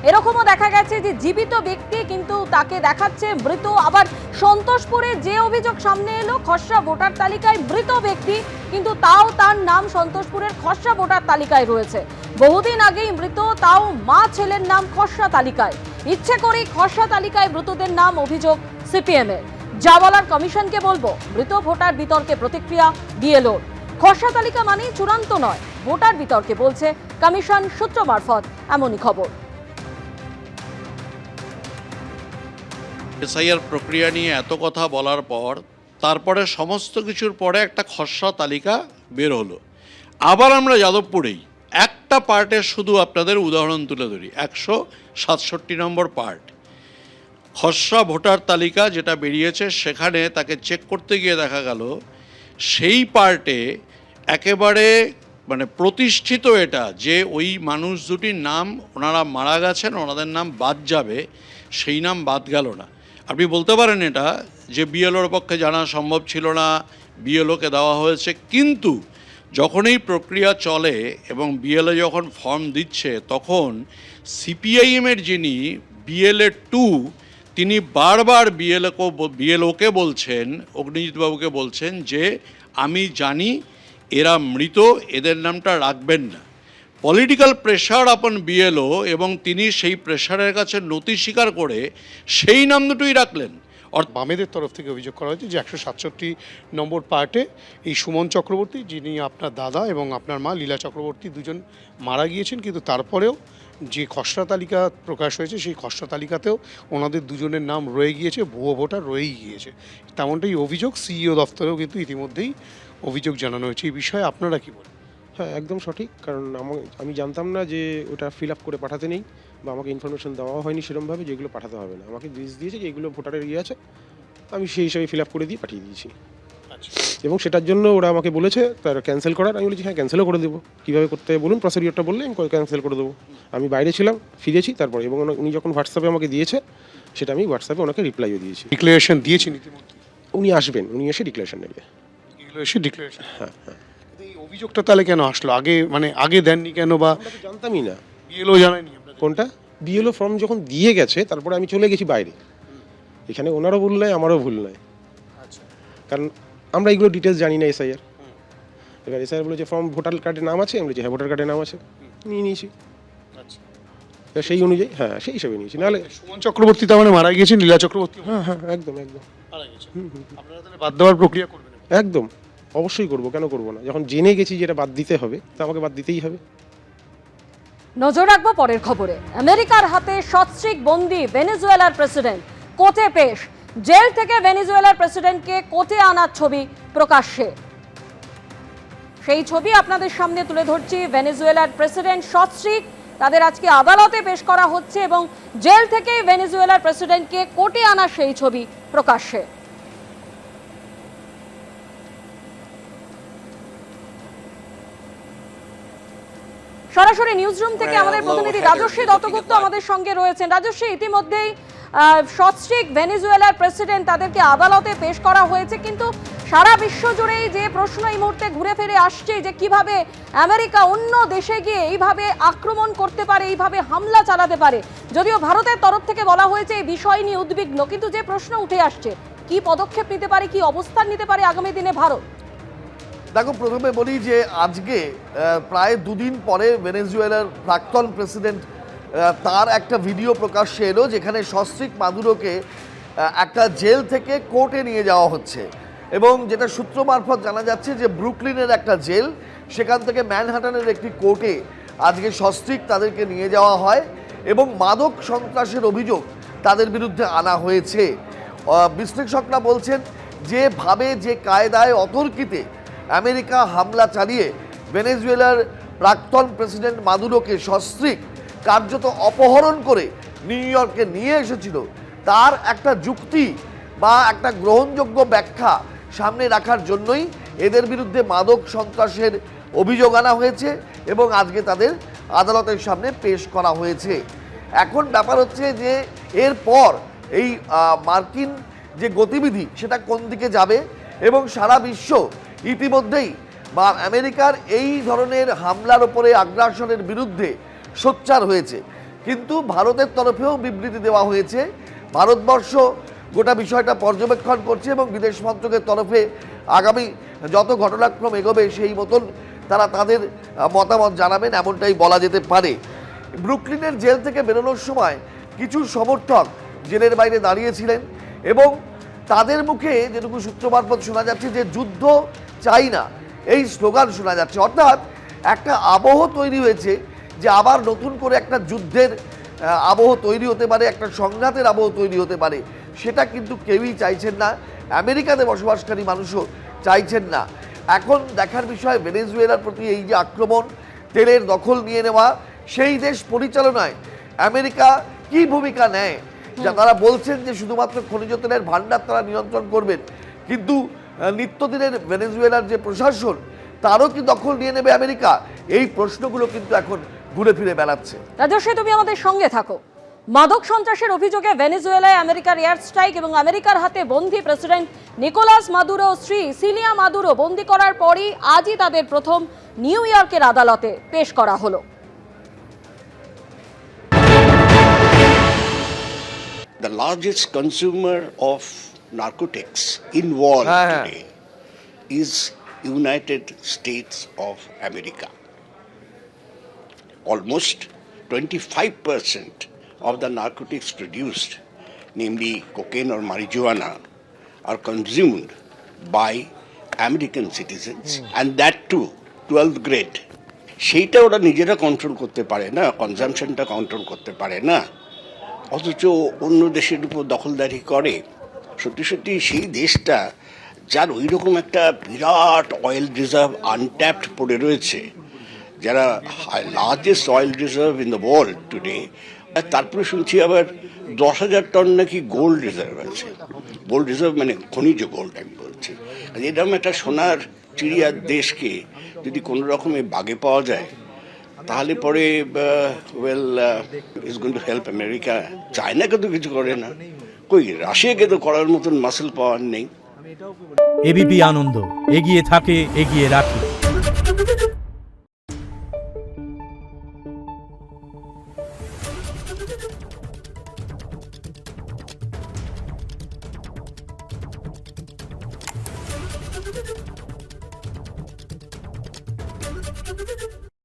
এরকমও দেখা গেছে যে জীবিত ব্যক্তি কিন্তু তাকে দেখাচ্ছে মৃত। আবার সন্তোষপুরে যে অভিযোগ সামনে এলো, খসড়া ভোটার তালিকায় মৃত ব্যক্তি, কিন্তু তাও তার নাম সন্তোষপুরের খসড়া ভোটার তালিকায় রয়েছে। বহুদিন আগেই মৃত, তাও মা ছেলের নাম খসড়া তালিকায়। ইচ্ছে করেই খসড়া তালিকায় মৃতদের নাম, অভিযোগ সিপিএম এর। যা বলার কমিশনকে বলবো, মৃত ভোটার বিতর্কে প্রতিক্রিয়া বিএলওর। খসড়া তালিকা মানেই চূড়ান্ত নয়, ভোটার বিতর্কে বলছে কমিশন সূত্র মারফত এমনই খবর। এসআইআর প্রক্রিয়া নিয়ে এত কথা বলার পর তারপরে সমস্ত কিছুর পরে একটা খসড়া তালিকা বের হলো। আবার আমরা যাদবপুরেই একটা পার্টের শুধু আপনাদের উদাহরণ তুলে ধরি, 167 নম্বর পার্ট খসড়া ভোটার তালিকা যেটা বেরিয়েছে, সেখানে তাকে চেক করতে গিয়ে দেখা গেল সেই পার্টে একেবারে মানে প্রতিষ্ঠিত এটা যে ওই মানুষ দুটির নাম, ওনারা মারা গেছেন, ওনাদের নাম বাদ যাবে, সেই নাম বাদ গেল না। আপনি বলতে পারেন এটা যে বিএলওর পক্ষে জানা সম্ভব ছিল না, বিএলওকে দেওয়া হয়েছে, কিন্তু যখন এই প্রক্রিয়া চলে এবং বিএলও যখন ফর্ম দিচ্ছে, তখন সিপিআইএমের যিনি বিএলএ 2 তিনি বারবার বিএলওকে বলছেন, অগ্নিজিৎবাবুকে বলছেন যে আমি জানি এরা মৃত, এদের নামটা রাখবেন না। পলিটিক্যাল প্রেশার আপন বিএলও, এবং তিনি সেই প্রেশারের কাছে নতি স্বীকার করে সেই নাম দুটোই রাখলেন। বামেদের তরফ থেকে অভিযোগ করা হয়েছে যে 167 নম্বর পার্টে এই সুমন চক্রবর্তী, যিনি আপনার দাদা, এবং আপনার মা লীলা চক্রবর্তী দুজন মারা গিয়েছেন, কিন্তু তারপরেও যে খসড়া তালিকা প্রকাশ হয়েছে সেই খসড়া তালিকাতেও ওনাদের দুজনের নাম রয়ে গিয়েছে, ভুয়ো ভোটার রয়েই গিয়েছে। তেমনটাই অভিযোগ সিইও দপ্তরেও কিন্তু ইতিমধ্যেই অভিযোগ জানানো হয়েছে। এই বিষয়ে আপনারা কি বলেন? হ্যাঁ, একদম সঠিক। কারণ আমি জানতাম না যে ওটা ফিল আপ করে পাঠাতে নেই, বা আমাকে ইনফরমেশন দেওয়া হয়নি সেরকমভাবে যেগুলো পাঠাতে হবে না। আমাকে লিস্ট দিয়েছে যে এগুলো ভোটারের ইয়ে আছে, আমি সেই হিসাবে ফিল আপ করে দিয়ে পাঠিয়ে দিয়েছি। এবং সেটার জন্য ওরা আমাকে বলেছে তার ক্যান্সেল করার। আমি বলেছি হ্যাঁ, ক্যান্সেলও করে দেবো। কীভাবে করতে হবে বলুন, প্রসিডিওরটা বললে আমি ক্যান্সেল করে দেবো। আমি বাইরে ছিলাম, ফিরেছি তারপরে, এবং উনি যখন হোয়াটসঅ্যাপে আমাকে দিয়েছে সেটা আমি হোয়াটসঅ্যাপে ওনাকে রিপ্লাইও দিয়েছি। ডিক্লারেশন দিয়েছেন ইতিমধ্যে? উনি আসবেন, উনি এসে ডিক্লারেশন নেবে। ডিক্লারেশন, হ্যাঁ হ্যাঁ। এই অভিযোগটা তাহলে কেন আসলো? আগে দেননি কেন, বা আমরা তো জানতামই না। বিএলও জানায়নি? কোনটা? বিএলও ফর্ম যখন দিয়ে গেছে তারপরে আমি চলে গেছি বাইরে। এখানে ওনারও ভুল নয়, আমারও ভুল নয়। আচ্ছা, কারণ আমরা এগুলো ডিটেলস জানি না এসআইআর। এবার এসআইআর বলেছে ফর্ম ভোটার কার্ডের নাম আছে, আমি বলেছি হ্যাঁ ভোটার কার্ডের নাম আছে, নিয়ে নিয়েছি। আচ্ছা। সেই অনুযায়ী, হ্যাঁ সেই হিসাবে নিয়েছি। নাহলে সুমন চক্রবর্তী তার মানে মারা গিয়েছেন, লীলা চক্রবর্তী হ্যাঁ হ্যাঁ একদম মারা গেছেন। আপনারা তাহলে বাদ দেওয়ার প্রক্রিয়া করবেন? একদম অবশ্যই করবো, কেন করবো না? যখন জেনে গেছি যেটা বাদ দিতে হবে, তা আমাকে বাদ দিতেই হবে। নজর রাখবো পরের খবরে। আমেরিকার হাতে সস্ত্রীক বন্দী ভেনেজুয়েলার প্রেসিডেন্ট, কোর্টে পেশ। জেল থেকে ভেনেজুয়েলার প্রেসিডেন্টকে কোর্টে আনার ছবি প্রকাশ্যে। সেই ছবি আপনাদের সামনে তুলে ধরছি। ভেনেজুয়েলার প্রেসিডেন্ট সস্ত্রীক, তাদের আজকে আদালতে পেশ করা হচ্ছে, এবং জেল থেকে ভেনেজুয়েলার প্রেসিডেন্টকে কোর্টে আনার সেই ছবি প্রকাশ্যে। সরাসরি নিউজরুম থেকে আমাদের প্রতিনিধি রাজশ্রী দত্তগুপ্ত আমাদের সঙ্গে রয়েছেন। রাজশ্রী, ইতিমধ্যেই সস্ত্রীক ভেনেজুয়েলার প্রেসিডেন্ট, তাদেরকে আদালতে পেশ করা হয়েছে, কিন্তু সারা বিশ্ব জুড়েই যে প্রশ্ন এই মুহূর্তে ঘুরে ফিরে আসছে যে কিভাবে আমেরিকা অন্য দেশে গিয়ে এইভাবে আক্রমণ করতে পারে, এইভাবে হামলা চালাতে পারে। যদিও ভারতের তরফ থেকে বলা হয়েছে এই বিষয় নিয়ে উদ্বিগ্ন, কিন্তু যে প্রশ্ন উঠে আসছে, কি পদক্ষেপ নিতে পারে, কি অবস্থান নিতে পারে আগামী দিনে ভারত? দেখো, প্রথমে বলি যে আজকে প্রায় দুদিন পরে ভেনেজুয়েলার প্রাক্তন প্রেসিডেন্ট তার একটা ভিডিও প্রকাশ্যে এলো, যেখানে সস্ত্রীক মাদুরোকে একটা জেল থেকে কোর্টে নিয়ে যাওয়া হচ্ছে। এবং যেটা সূত্র মারফত জানা যাচ্ছে যে ব্রুকলিনের একটা জেল, সেখান থেকে ম্যানহাটানের একটি কোর্টে আজকে সস্ত্রীক তাদেরকে নিয়ে যাওয়া হয়, এবং মাদক সন্ত্রাসের অভিযোগ তাদের বিরুদ্ধে আনা হয়েছে। বিশ্লেষকরা বলছেন যেভাবে, যে কায়দায়, অতর্কিতে আমেরিকা হামলা চালিয়ে ভেনেজুয়েলার প্রাক্তন প্রেসিডেন্ট মাদুরোকে সস্ত্রীক কার্যত অপহরণ করে নিউ ইয়র্কে নিয়ে এসেছিল, তার একটা যুক্তি বা একটা গ্রহণযোগ্য ব্যাখ্যা সামনে রাখার জন্যই এদের বিরুদ্ধে মাদক সন্ত্রাসের অভিযোগ আনা হয়েছে, এবং আজকে তাদের আদালতের সামনে পেশ করা হয়েছে। এখন ব্যাপার হচ্ছে যে এরপর এই মার্কিন যে গতিবিধি সেটা কোন দিকে যাবে, এবং সারা বিশ্ব ইতিমধ্যেই বা আমেরিকার এই ধরনের হামলার ওপরে, আগ্রাসনের বিরুদ্ধে সোচ্চার হয়েছে। কিন্তু ভারতের তরফেও বিবৃতি দেওয়া হয়েছে। ভারতবর্ষ গোটা বিষয়টা পর্যবেক্ষণ করছে এবং বিদেশ মন্ত্রকের তরফে আগামী যত ঘটনাক্রম এগোবে সেই মতন তারা তাদের মতামত জানাবেন, এমনটাই বলা যেতে পারে। ব্রুকলিনের জেল থেকে বেরোনোর সময় কিছু সমর্থক জেলের বাইরে দাঁড়িয়েছিলেন এবং তাদের মুখে যেটুকু সূত্র মারফত শোনা যাচ্ছে যে যুদ্ধ চাই না, এই স্লোগান শোনা যাচ্ছে। অর্থাৎ একটা আবহ তৈরি হয়েছে যে আবার নতুন করে একটা যুদ্ধের আবহ তৈরি হতে পারে, একটা সংঘাতের আবহ তৈরি হতে পারে, সেটা কিন্তু কেউই চাইছেন না। আমেরিকাতে বসবাসকারী মানুষও চাইছেন না। এখন দেখার বিষয় ভেনেজুয়েলার প্রতি এই যে আক্রমণ, তেলের দখল নিয়ে নেওয়া, সেই দেশ পরিচালনায় আমেরিকা কি ভূমিকা নেয়। যা তারা বলছেন যে শুধুমাত্র খনিজ তেলের ভান্ডার তারা নিয়ন্ত্রণ করবেন, কিন্তু নিত্যদিনের ভেনেজুয়েলার যে প্রশাসন তারও কি দখল নিয়ে নেবে আমেরিকা? এই প্রশ্নগুলো কিন্তু এখন ঘুরে ফিরে বেড়াচ্ছে। রাজস্বী, তুমি আমাদের সঙ্গে থাকো। মাদক সন্ত্রাসের অভিযোগে ভেনেজুয়েলায় আমেরিকার এয়ার স্ট্রাইক এবং আমেরিকার হাতে বন্দী প্রেসিডেন্ট নিকোলাস মাদুরো স্ত্রী সিলিয়া মাদুরো বন্দী করার পরই আজই তাদের প্রথম নিউ ইয়র্কের আদালতে পেশ করা হলো। The largest consumer of narcotics involved today is United States of America. Almost 25% of the narcotics produced, namely cocaine or marijuana, are consumed by American citizens, and that too 12th grade. সেইটা ওরা নিজেরা control করতে পারে না, কনজামশনটা control করতে পারে না, অথচ অন্য দেশের উপর দখলদারি করে। সত্যি সত্যি সেই দেশটা যার ওই রকম একটা বিরাট অয়েল রিজার্ভ আনট্যাপড পড়ে রয়েছে, যারা largest oil reserve in the world today, তারপরে শুনছি আবার 10,000 টন নাকি গোল্ড রিজার্ভ আছে। গোল্ড রিজার্ভ মানে খনিজ গোল্ড আমি বলছি। এরকম একটা সোনার চিড়িয়ার দেশকে যদি কোনো রকমে বাগে পাওয়া যায়, তাহলে পরে oil is going to help America. চায়নাকে তো কিছু করে না, কই রাশিয়াকে তো করার মতন মাসেল পাওয়ার নেই। এবিপি আনন্দ, এগিয়ে থাকে, এগিয়ে রাখে।